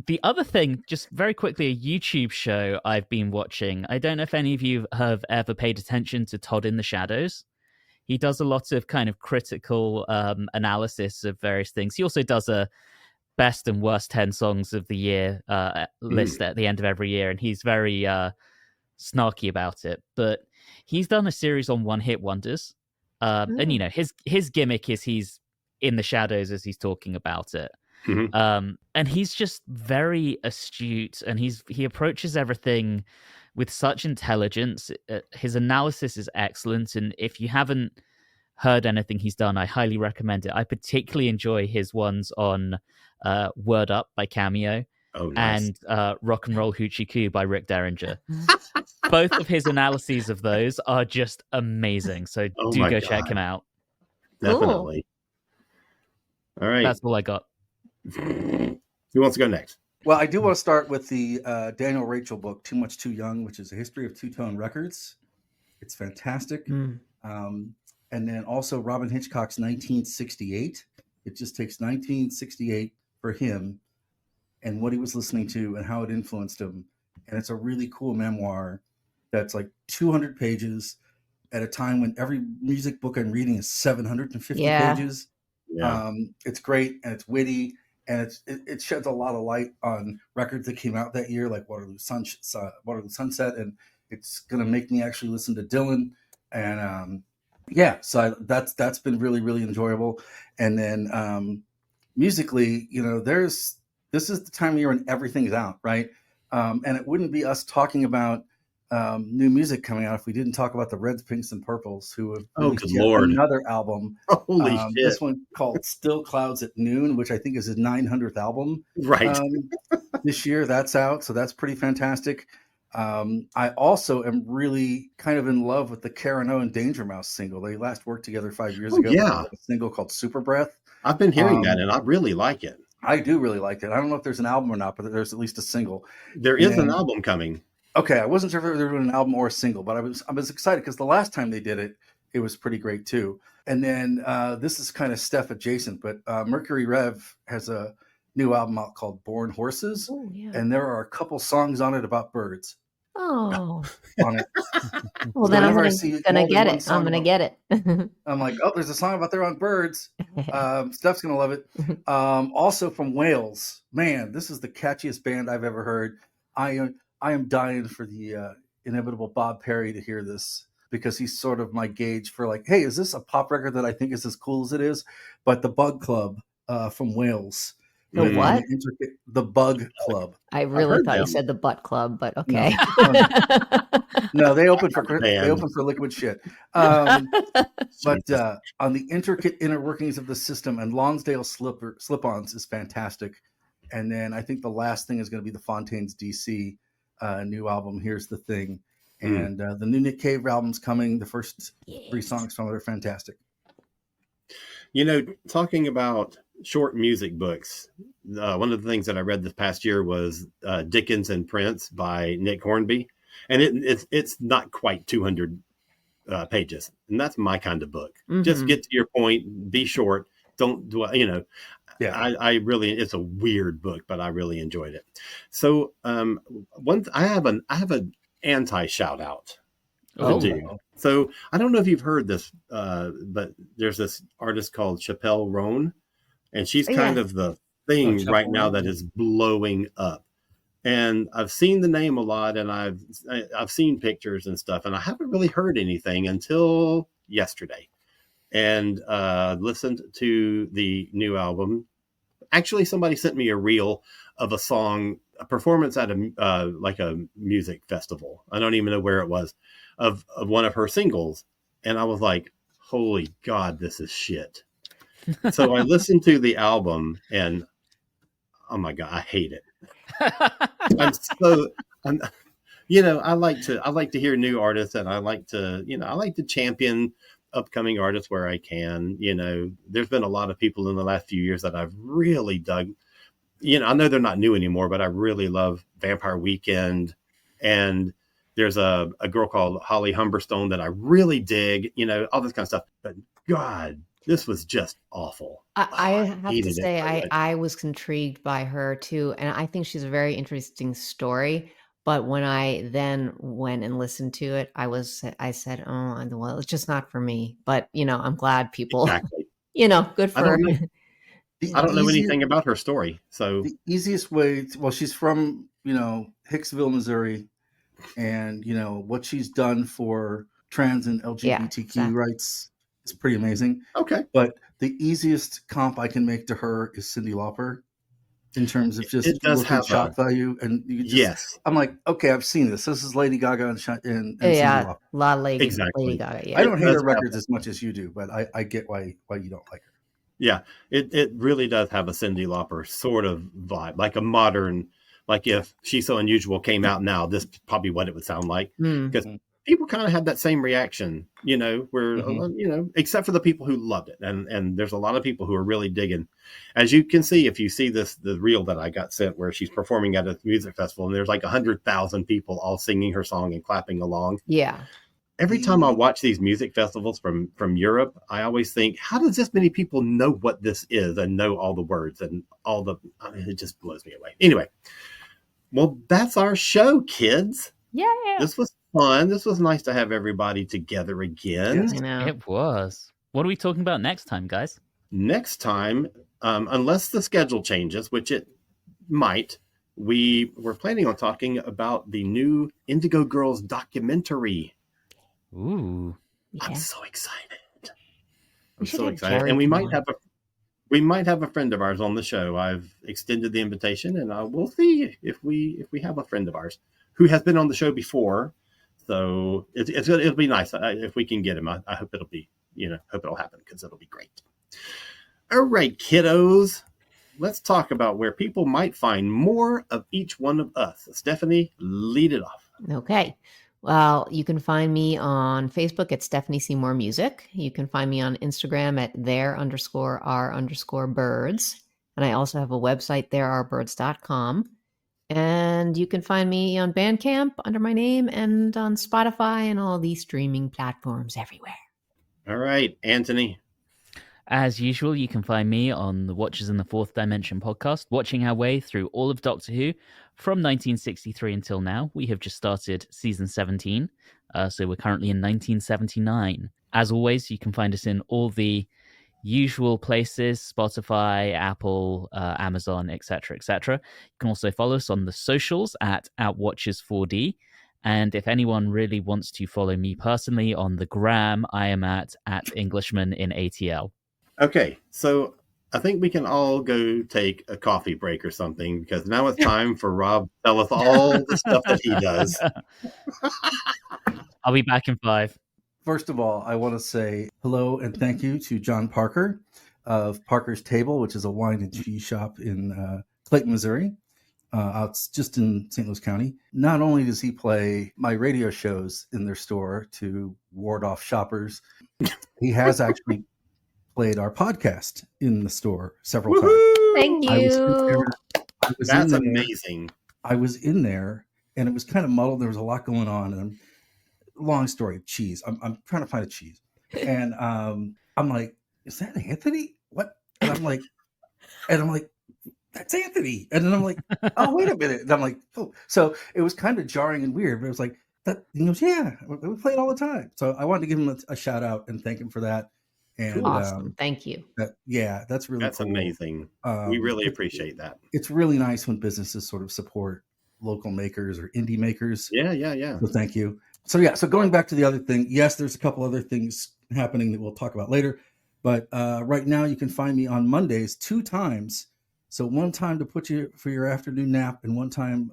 The other thing, just very quickly, a YouTube show I've been watching. I don't know if any of you have ever paid attention to Todd in the Shadows. He does a lot of kind of critical analysis of various things. He also does a best and worst 10 songs of the year list at the end of every year, and he's very snarky about it. But he's done a series on one-hit wonders. And, you know, his gimmick is he's in the shadows as he's talking about it. And he's just very astute, and he approaches everything with such intelligence. His analysis is excellent, and if you haven't heard anything he's done, I highly recommend it. I particularly enjoy his ones on Word Up by Cameo and Rock and Roll Hoochie Coo by Rick Derringer. Both of his analyses of those are just amazing, so do go check him out. Definitely. Cool. All right. That's all I got. Who wants to go next? Well, I do want to start with the Daniel Rachel book, Too Much Too Young, which is a history of two-tone records. It's fantastic. And then also Robin Hitchcock's 1968. It just takes 1968 for him and what he was listening to and how it influenced him. And it's a really cool memoir that's like 200 pages at a time when every music book I'm reading is 750 pages. Yeah. It's great, and it's witty, and it sheds a lot of light on records that came out that year, like Waterloo Sunset, and it's going to make me actually listen to Dylan. And so that's been really, really enjoyable. And then musically, you know, this is the time of year when everything's out, right? And it wouldn't be us talking about new music coming out if we didn't talk about the Reds, Pinks, and Purples, who have released another album. Holy shit. This one called Still Clouds at Noon, which I think is his 900th album. Right. This year, that's out, so that's pretty fantastic. I also am really kind of in love with the Karen O and Danger Mouse single. They last worked together 5 years ago. Yeah. A single called Super Breath. I've been hearing that, and I really like it. I do really like it. I don't know if there's an album or not, but there's at least a single. There is an album coming. Okay, I wasn't sure if they were doing an album or a single, but I was excited because the last time they did it, it was pretty great too. And then this is kind of Steph adjacent, but Mercury Rev has a new album out called Born Horses, and there are a couple songs on it about birds. Oh, on it. Well, then I'm gonna get it. I'm gonna get it. I'm like, oh, there's a song about they're on birds. Steph's gonna love it. Also from Wales, man, this is the catchiest band I've ever heard. I am dying for the inevitable Bob Perry to hear this, because he's sort of my gauge for like, hey, is this a pop record that I think is as cool as it is? But the Bug Club from Wales. The what? The Bug Club. I really thought you said the Butt Club, but okay. No, they open for liquid shit. But on the intricate inner workings of the system, and Lonsdale Slip-Ons is fantastic. And then I think the last thing is going to be the Fontaines DC new album, Here's the Thing. And the new Nick Cave album's coming. The first 3 songs from it are fantastic. You know, talking about short music books, one of the things that I read this past year was Dickens and Prince by Nick Hornby. And it's not quite 200 pages. And that's my kind of book. Mm-hmm. Just get to your point, be short. Don't do, you know, Yeah. I really, it's a weird book, but I really enjoyed it. So I have an anti shout out to do. So I don't know if you've heard this, but there's this artist called Chappelle Roan, and she's kind of the thing right now that is blowing up. And I've seen the name a lot, and I've seen pictures and stuff, and I haven't really heard anything until yesterday, and listened to the new album. Actually, somebody sent me a reel of a song, a performance at a like a music festival. I don't even know where it was, of one of her singles. And I was like, holy God, this is shit. So I listened to the album and oh my God, I hate it. You know, I like to hear new artists, and I like to champion upcoming artists where I can. You know, there's been a lot of people in the last few years that I've really dug. You know, I know they're not new anymore, but I really love Vampire Weekend, and there's a girl called Holly Humberstone that I really dig. You know, all this kind of stuff. But God, this was just awful. I have to say, I was intrigued by her too, and I think she's a very interesting story. But when I then went and listened to it, I said, oh, well, it's just not for me. But, you know, I'm glad people, you know, good for her. I don't know anything about her story. So the easiest way, she's from, you know, Hicksville, Missouri. And, you know, what she's done for trans and LGBTQ rights is pretty amazing. Okay. But the easiest comp I can make to her is Cyndi Lauper. In terms of just shock value, and you just, I'm like, okay, I've seen this. This is Lady Gaga and Cyndi Lauper. A lot of Lady Gaga. Yeah. I don't hate her records as much as you do, but I get why you don't like her. Yeah, it really does have a Cyndi Lauper sort of vibe, like a modern, like if She's So Unusual came out now, this is probably what it would sound like, because people kind of had that same reaction, you know, where you know, except for the people who loved it, and there's a lot of people who are really digging. As you can see, if you see the reel that I got sent where she's performing at a music festival, and there's like 100,000 people all singing her song and clapping along. Yeah. Every time I watch these music festivals from Europe, I always think, how does this many people know what this is and know all the words and all the? I mean, it just blows me away. Anyway, well, that's our show, kids. Yeah. This was fun. This was nice to have everybody together again. I know. It was. What are we talking about next time, guys? Next time, unless the schedule changes, which it might, we were planning on talking about the new Indigo Girls documentary. Ooh. Yeah. I'm so excited. Jerry And we might have a friend of ours on the show. I've extended the invitation, and we'll see if we have a friend of ours who has been on the show before. So it'll be nice if we can get him. I hope it'll be, hope it'll happen, because it'll be great. All right, kiddos, let's talk about where people might find more of each one of us. Stephanie, lead it off. Okay. Well, you can find me on Facebook at Stephanie Seymour Music. You can find me on Instagram at there_r_birds. And I also have a website, therearebirds.com. And you can find me on Bandcamp under my name, and on Spotify and all these streaming platforms everywhere. All right, Anthony. As usual, you can find me on the Watchers in the Fourth Dimension podcast, watching our way through all of Doctor Who from 1963 until now. We have just started season 17, so we're currently in 1979. As always, you can find us in all the usual places: Spotify, Apple, Amazon, etc., etc. You can also follow us on the socials at @Watchers4D. And if anyone really wants to follow me personally on the gram, I am at Englishman in ATL. Okay, so I think we can all go take a coffee break or something, because now it's time for Rob to tell us all the stuff that he does. I'll be back in 5. First of all, I want to say hello and thank you to John Parker of Parker's Table, which is a wine and cheese shop in Clayton, Missouri. It's just in St. Louis County. Not only does he play my radio shows in their store to ward off shoppers, he has actually played our podcast in the store several times. Thank you. That's amazing. I was in there, and it was kind of muddled. There was a lot going on, and long story. Cheese. I'm trying to find a cheese, and I'm like, "Is that Anthony? What?" And I'm like, "That's Anthony." And then I'm like, "Oh, wait a minute." And I'm like, "Oh." So it was kind of jarring and weird, but it was like that. He goes, "Yeah, we play it all the time." So I wanted to give him a shout out and thank him for that. And awesome. Thank you. That's really That's cool. Amazing. We really appreciate that. It's really nice when businesses sort of support local makers or indie makers. Yeah. So thank you. So going back to the other thing, yes, there's a couple other things happening that we'll talk about later. But right now you can find me on Mondays 2 times. So one time to put you for your afternoon nap and one time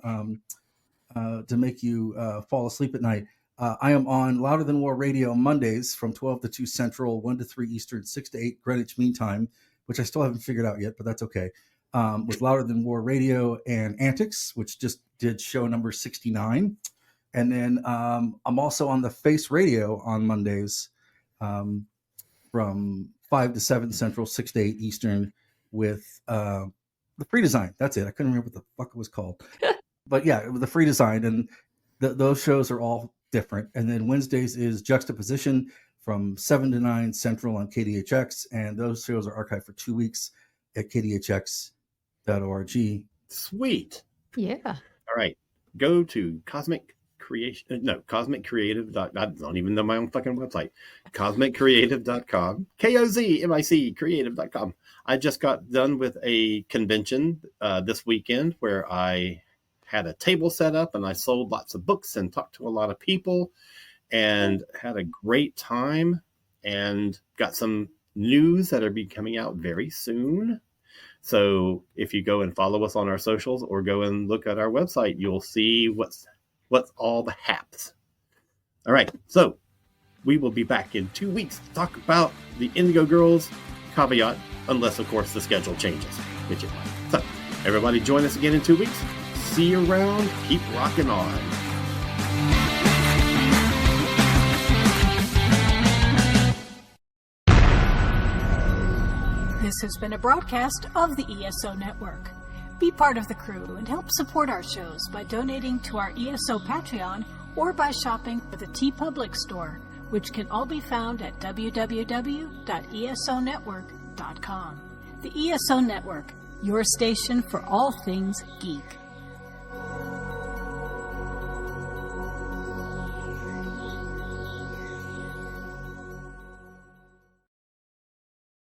to make you fall asleep at night. I am on Louder Than War Radio Mondays from 12 to 2 Central, 1 to 3 Eastern, 6 to 8 Greenwich Mean Time, which I still haven't figured out yet, but that's okay. With Louder Than War Radio and Antics, which just did show number 69. And then I'm also on the Face Radio on Mondays from 5 to 7 Central, 6 to 8 Eastern with the Free Design. That's it. I couldn't remember what the fuck it was called. But yeah, the Free Design. And those shows are all different. And then Wednesdays is Juxtaposition from 7 to 9 Central on KDHX. And those shows are archived for 2 weeks at kdhx.org. Sweet. Yeah. All right. Go to Cosmic Creative. I don't even know my own fucking website. CosmicCreative.com. KOZMIC Creative.com. I just got done with a convention this weekend where I had a table set up and I sold lots of books and talked to a lot of people and had a great time and got some news that are be coming out very soon. So if you go and follow us on our socials or go and look at our website, you'll see what's all the haps. All right. So we will be back in 2 weeks to talk about the Indigo Girls, caveat, unless of course the schedule changes, which it might. So everybody join us again in 2 weeks. See you around. Keep rocking on. This has been a broadcast of the ESO Network. Be part of the crew and help support our shows by donating to our ESO Patreon or by shopping for the TeePublic store, which can all be found at www.esonetwork.com. The ESO Network, your station for all things geek.